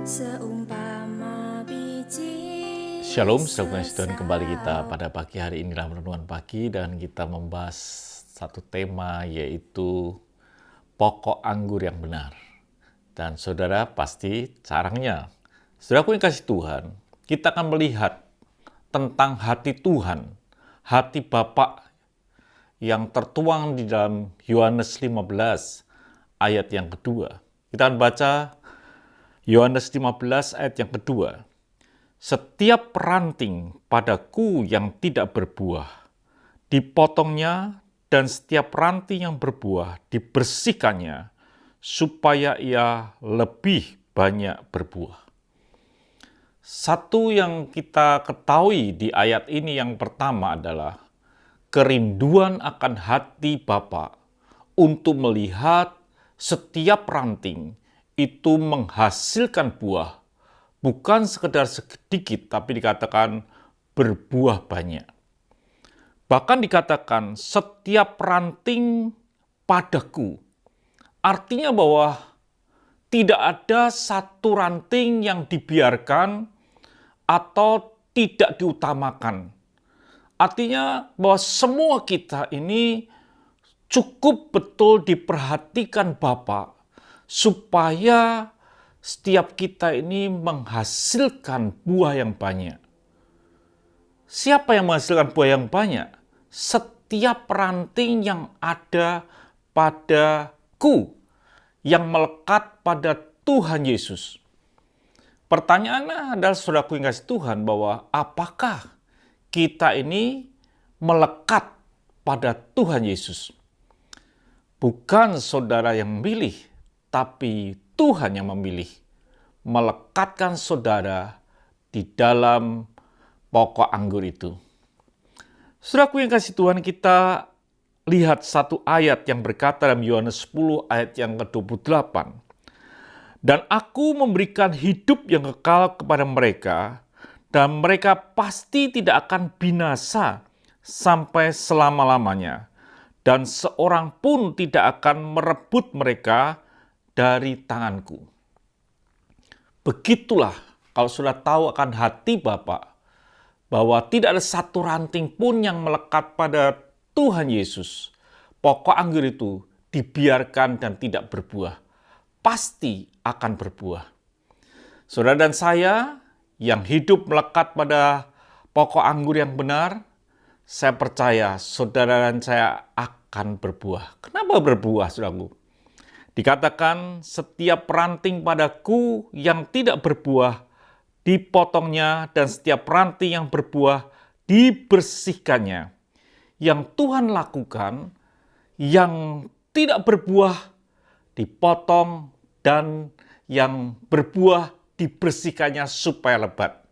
Seumpama biji Shalom, saudara Tuhan, kembali kita pada pagi hari ini dalam renungan pagi dan kita membahas satu tema yaitu pokok anggur yang benar. Dan saudara pasti caranya, saudaraku yang kasih Tuhan, kita akan melihat tentang hati Tuhan, hati Bapa yang tertuang di dalam Yohanes 15 ayat yang kedua. Kita akan baca Yohanes 15 ayat yang kedua. Setiap ranting padaku yang tidak berbuah, dipotongnya, dan setiap ranting yang berbuah, dibersihkannya, supaya ia lebih banyak berbuah. Satu yang kita ketahui di ayat ini yang pertama adalah kerinduan akan hati Bapa untuk melihat setiap ranting itu menghasilkan buah, bukan sekedar sedikit, tapi dikatakan berbuah banyak. Bahkan dikatakan setiap ranting padaku. Artinya bahwa tidak ada satu ranting yang dibiarkan atau tidak diutamakan. Artinya bahwa semua kita ini cukup betul diperhatikan Bapa, supaya setiap kita ini menghasilkan buah yang banyak. Siapa yang menghasilkan buah yang banyak? Setiap ranting yang ada padaku, yang melekat pada Tuhan Yesus. Pertanyaannya adalah, saudaraku yang kasih Tuhan, bahwa apakah kita ini melekat pada Tuhan Yesus? Bukan saudara yang memilih, tapi Tuhan yang memilih melekatkan saudara di dalam pokok anggur itu. Saudaraku yang kasih Tuhan, kita lihat satu ayat yang berkata dalam Yohanes 10 ayat yang ke-28. Dan aku memberikan hidup yang kekal kepada mereka, dan mereka pasti tidak akan binasa sampai selama-lamanya. Dan seorang pun tidak akan merebut mereka dari tanganku. Begitulah kalau sudah tahu akan hati Bapa, bahwa tidak ada satu ranting pun yang melekat pada Tuhan Yesus. Pokok anggur itu dibiarkan dan tidak berbuah. Pasti akan berbuah. Saudara dan saya yang hidup melekat pada pokok anggur yang benar, saya percaya saudara dan saya akan berbuah. Kenapa berbuah, saudaraku? Dikatakan setiap ranting padaku yang tidak berbuah, dipotongnya, dan setiap ranting yang berbuah, dibersihkannya. Yang Tuhan lakukan, yang tidak berbuah, dipotong, dan yang berbuah, dibersihkannya supaya lebat.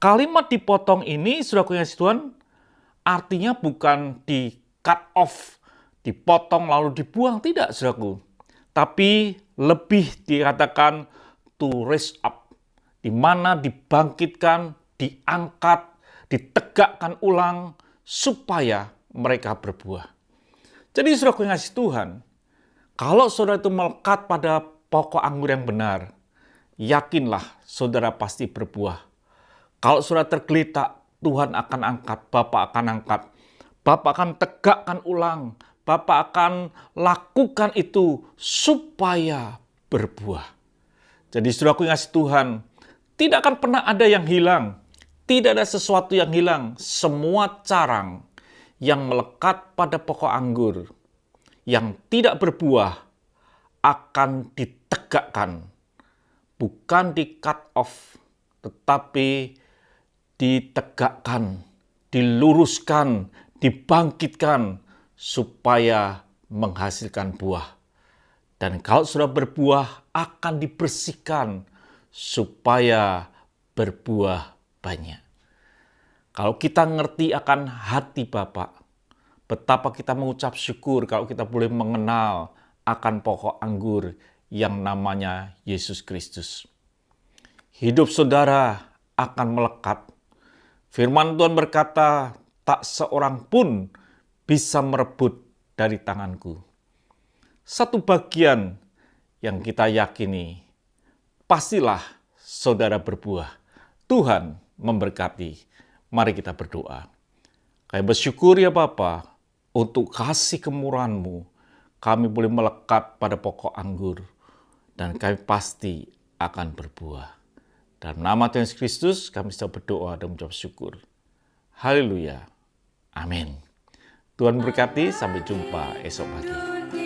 Kalimat dipotong ini, saudaraku yang kasih Tuhan, artinya bukan di cut off, dipotong lalu dibuang, tidak, saudaraku. Tapi lebih dikatakan to raise up, di mana dibangkitkan, diangkat, ditegakkan ulang, supaya mereka berbuah. Jadi saudara yang kasih Tuhan, kalau saudara itu melekat pada pokok anggur yang benar, yakinlah saudara pasti berbuah. Kalau saudara tergeletak, Tuhan akan angkat, Bapa akan angkat. Bapa akan tegakkan ulang, Bapa akan lakukan itu supaya berbuah. Jadi saudaraku yang kasih Tuhan, tidak akan pernah ada yang hilang. Tidak ada sesuatu yang hilang. Semua carang yang melekat pada pokok anggur, yang tidak berbuah, akan ditegakkan. Bukan di cut off, tetapi ditegakkan, diluruskan, dibangkitkan, supaya menghasilkan buah. Dan kalau sudah berbuah, akan dibersihkan supaya berbuah banyak. Kalau kita ngerti akan hati Bapa, betapa kita mengucap syukur kalau kita boleh mengenal akan pokok anggur yang namanya Yesus Kristus. Hidup saudara akan melekat. Firman Tuhan berkata, tak seorang pun bisa merebut dari tanganku. Satu bagian yang kita yakini, pastilah saudara berbuah. Tuhan memberkati. Mari kita berdoa. Kami bersyukur ya Bapa, untuk kasih kemurahan-Mu, kami boleh melekat pada pokok anggur, dan kami pasti akan berbuah. Dalam nama Tuhan Yesus Kristus, kami sedang berdoa dan mengucap syukur. Haleluya. Amin. Tuhan berkati, sampai jumpa esok pagi.